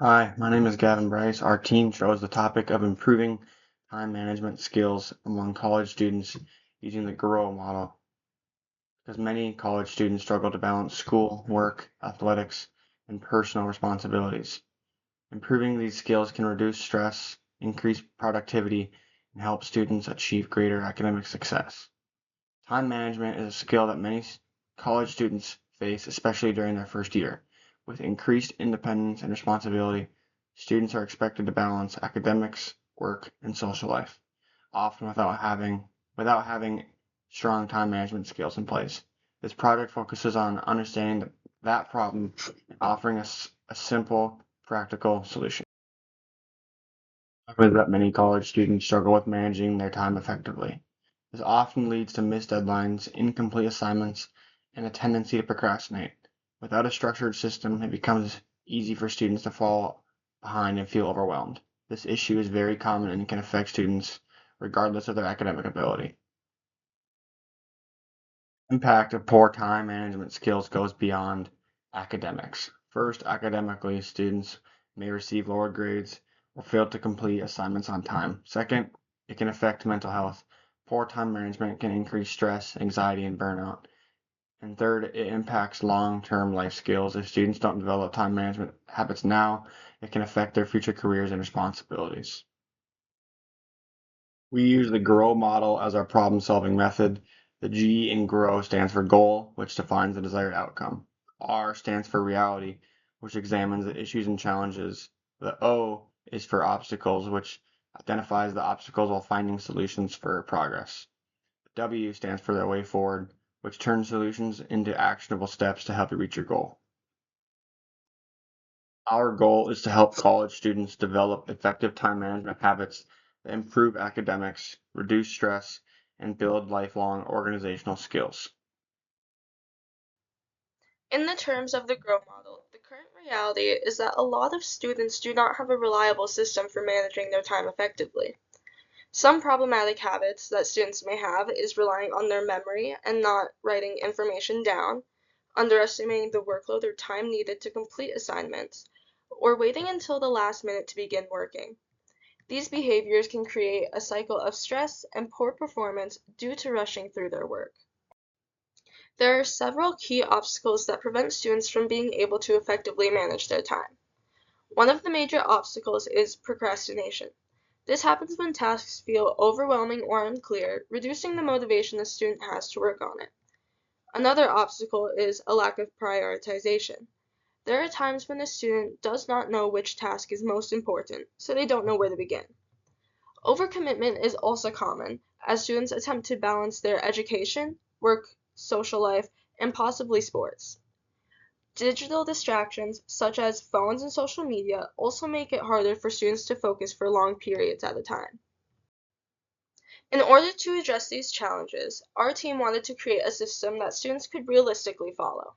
Hi, my name is Gavin Bryce. Our team chose the topic of improving time management skills among college students using the GROW model because many college students struggle to balance school, work, athletics, and personal responsibilities. Improving these skills can reduce stress, increase productivity, and help students achieve greater academic success. Time management is a skill that many college students face, especially during their first year. With increased independence and responsibility, students are expected to balance academics, work, and social life, often without having strong time management skills in place. This project focuses on understanding that problem and offering a simple, practical solution. Is that many college students struggle with managing their time effectively. This often leads to missed deadlines, incomplete assignments, and a tendency to procrastinate. Without a structured system, it becomes easy for students to fall behind and feel overwhelmed. This issue is very common and can affect students regardless of their academic ability. Impact of poor time management skills goes beyond academics. First, academically, students may receive lower grades or fail to complete assignments on time. Second, it can affect mental health. Poor time management can increase stress, anxiety, and burnout. And third, it impacts long-term life skills. If students don't develop time management habits now, it can affect their future careers and responsibilities. We use the GROW model as our problem-solving method. The G in GROW stands for goal, which defines the desired outcome. R stands for reality, which examines the issues and challenges. The O is for obstacles, which identifies the obstacles while finding solutions for progress. W stands for the way forward, which turns solutions into actionable steps to help you reach your goal. Our goal is to help college students develop effective time management habits that improve academics, reduce stress, and build lifelong organizational skills. In the terms of the GROW model, the current reality is that a lot of students do not have a reliable system for managing their time effectively. Some problematic habits that students may have is relying on their memory and not writing information down, underestimating the workload or time needed to complete assignments, or waiting until the last minute to begin working. These behaviors can create a cycle of stress and poor performance due to rushing through their work. There are several key obstacles that prevent students from being able to effectively manage their time. One of the major obstacles is procrastination. This happens when tasks feel overwhelming or unclear, reducing the motivation the student has to work on it. Another obstacle is a lack of prioritization. There are times when the student does not know which task is most important, so they don't know where to begin. Overcommitment is also common, as students attempt to balance their education, work, social life, and possibly sports. Digital distractions, such as phones and social media, also make it harder for students to focus for long periods at a time. In order to address these challenges, our team wanted to create a system that students could realistically follow.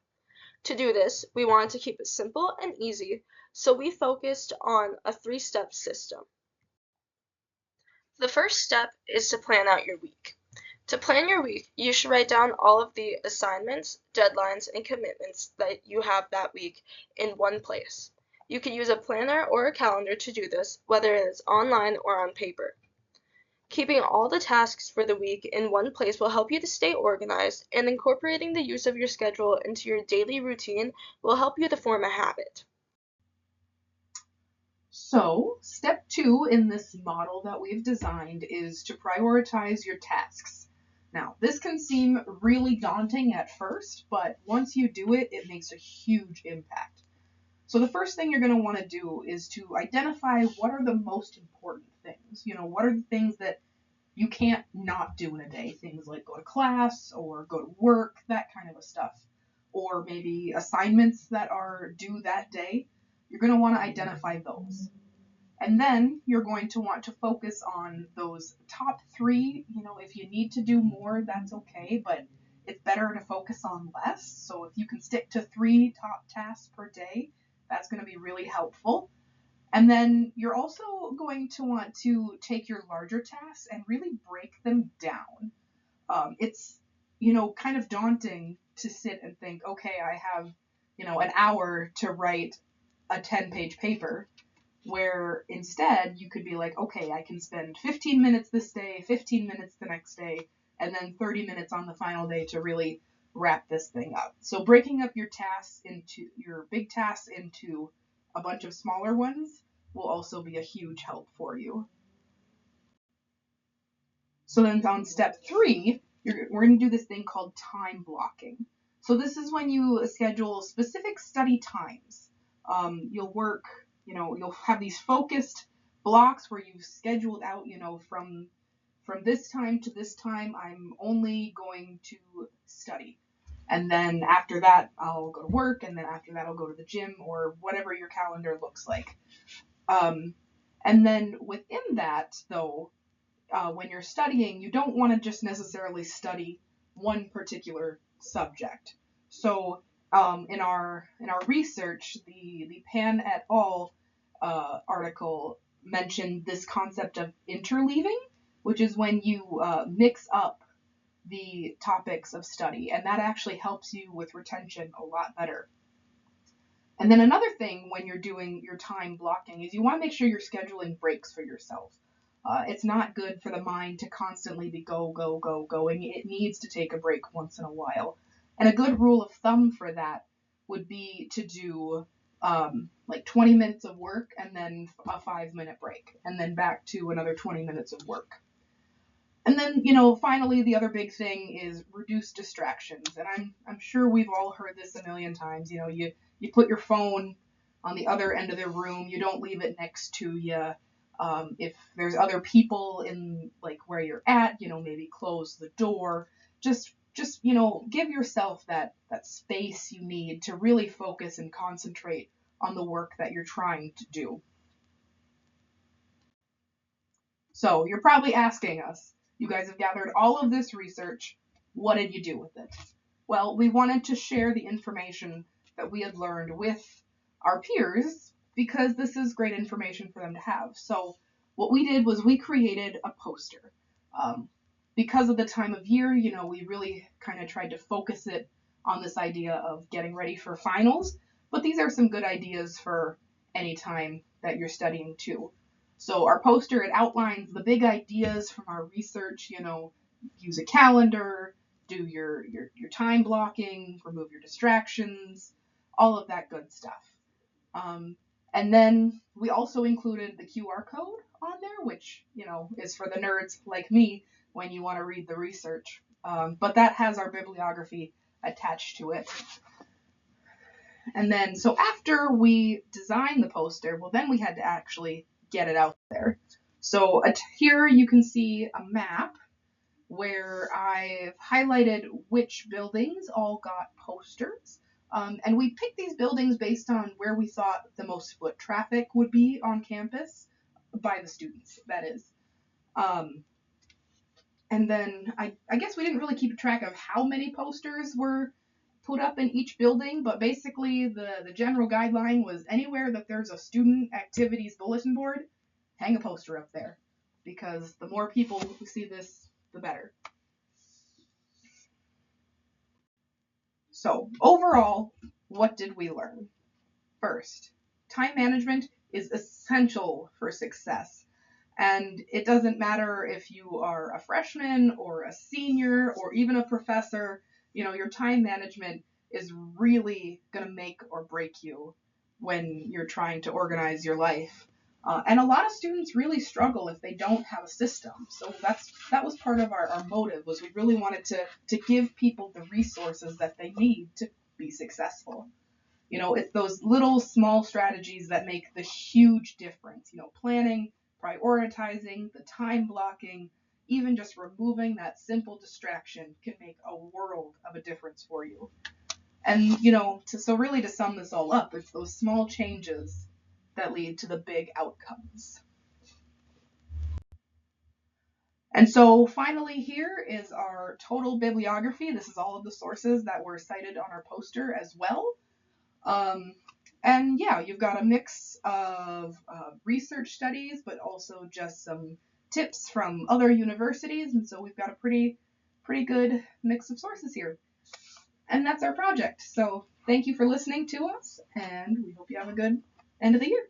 To do this, we wanted to keep it simple and easy, so we focused on a three-step system. The first step is to plan out your week. To plan your week, you should write down all of the assignments, deadlines, and commitments that you have that week in one place. You could use a planner or a calendar to do this, whether it is online or on paper. Keeping all the tasks for the week in one place will help you to stay organized, and incorporating the use of your schedule into your daily routine will help you to form a habit. So, step two in this model that we've designed is to prioritize your tasks. Now, this can seem really daunting at first, but once you do it, it makes a huge impact. So, the first thing you're going to want to do is to identify what are the most important things. What are the things that you can't not do in a day? Things like go to class or go to work, that kind of a stuff. Or maybe assignments that are due that day. You're going to want to identify those. And then you're going to want to focus on those top three. If you need to do more, that's okay, but it's better to focus on less. So if you can stick to three top tasks per day, that's going to be really helpful. And then you're also going to want to take your larger tasks and really break them down. It's, kind of daunting to sit and think, okay, I have, an hour to write a 10-page paper, where instead you could be like, okay, I can spend 15 minutes this day, 15 minutes the next day, and then 30 minutes on the final day to really wrap this thing up. So breaking up your big tasks into a bunch of smaller ones will also be a huge help for you. So then on step 3, we're going to do this thing called time blocking. So this is when you schedule specific study times. You'll work, you'll have these focused blocks where you've scheduled out, from this time to this time, I'm only going to study. And then after that, I'll go to work, and then after that, I'll go to the gym, or whatever your calendar looks like. And then within that, though, when you're studying, you don't want to just necessarily study one particular subject. So in our research, the Pan et al. Article mentioned this concept of interleaving, which is when you mix up the topics of study, and that actually helps you with retention a lot better. And then another thing when you're doing your time blocking is you want to make sure you're scheduling breaks for yourself. It's not good for the mind to constantly be going. It needs to take a break once in a while. And a good rule of thumb for that would be to do like 20 minutes of work and then a 5-minute break, and then back to another 20 minutes of work. And then, finally, the other big thing is reduce distractions. And I'm sure we've all heard this a million times. You put your phone on the other end of the room. You don't leave it next to you. If there's other people in like where you're at, maybe close the door. Just give yourself that space you need to really focus and concentrate on the work that you're trying to do. So you're probably asking us, you guys have gathered all of this research. What did you do with it? Well, we wanted to share the information that we had learned with our peers because this is great information for them to have. So what we did was we created a poster. Because of the time of year, we really kind of tried to focus it on this idea of getting ready for finals. But these are some good ideas for any time that you're studying too. So our poster, it outlines the big ideas from our research, use a calendar, do your time blocking, remove your distractions, all of that good stuff. And then we also included the QR code on there, which, is for the nerds like me when you want to read the research. But that has our bibliography attached to it. And then, so after we designed the poster, well, then we had to actually get it out there. So here you can see a map where I've highlighted which buildings all got posters. And we picked these buildings based on where we thought the most foot traffic would be on campus, by the students, that is. And then I guess we didn't really keep track of how many posters were put up in each building, but basically the general guideline was anywhere that there's a student activities bulletin board, hang a poster up there, because the more people who see this, the better. So overall, what did we learn? First, time management is essential for success. And it doesn't matter if you are a freshman or a senior or even a professor, your time management is really going to make or break you when you're trying to organize your life. And a lot of students really struggle if they don't have a system. So that was part of our motive, was we really wanted to give people the resources that they need to be successful. It's those little small strategies that make the huge difference. Planning, prioritizing, the time blocking, even just removing that simple distraction can make a world of a difference for you. And, so really to sum this all up, it's those small changes that lead to the big outcomes. And so finally here is our total bibliography. This is all of the sources that were cited on our poster as well. And yeah, you've got a mix of research studies, but also just some tips from other universities. And so we've got a pretty good mix of sources here. And that's our project. So thank you for listening to us, and we hope you have a good end of the year.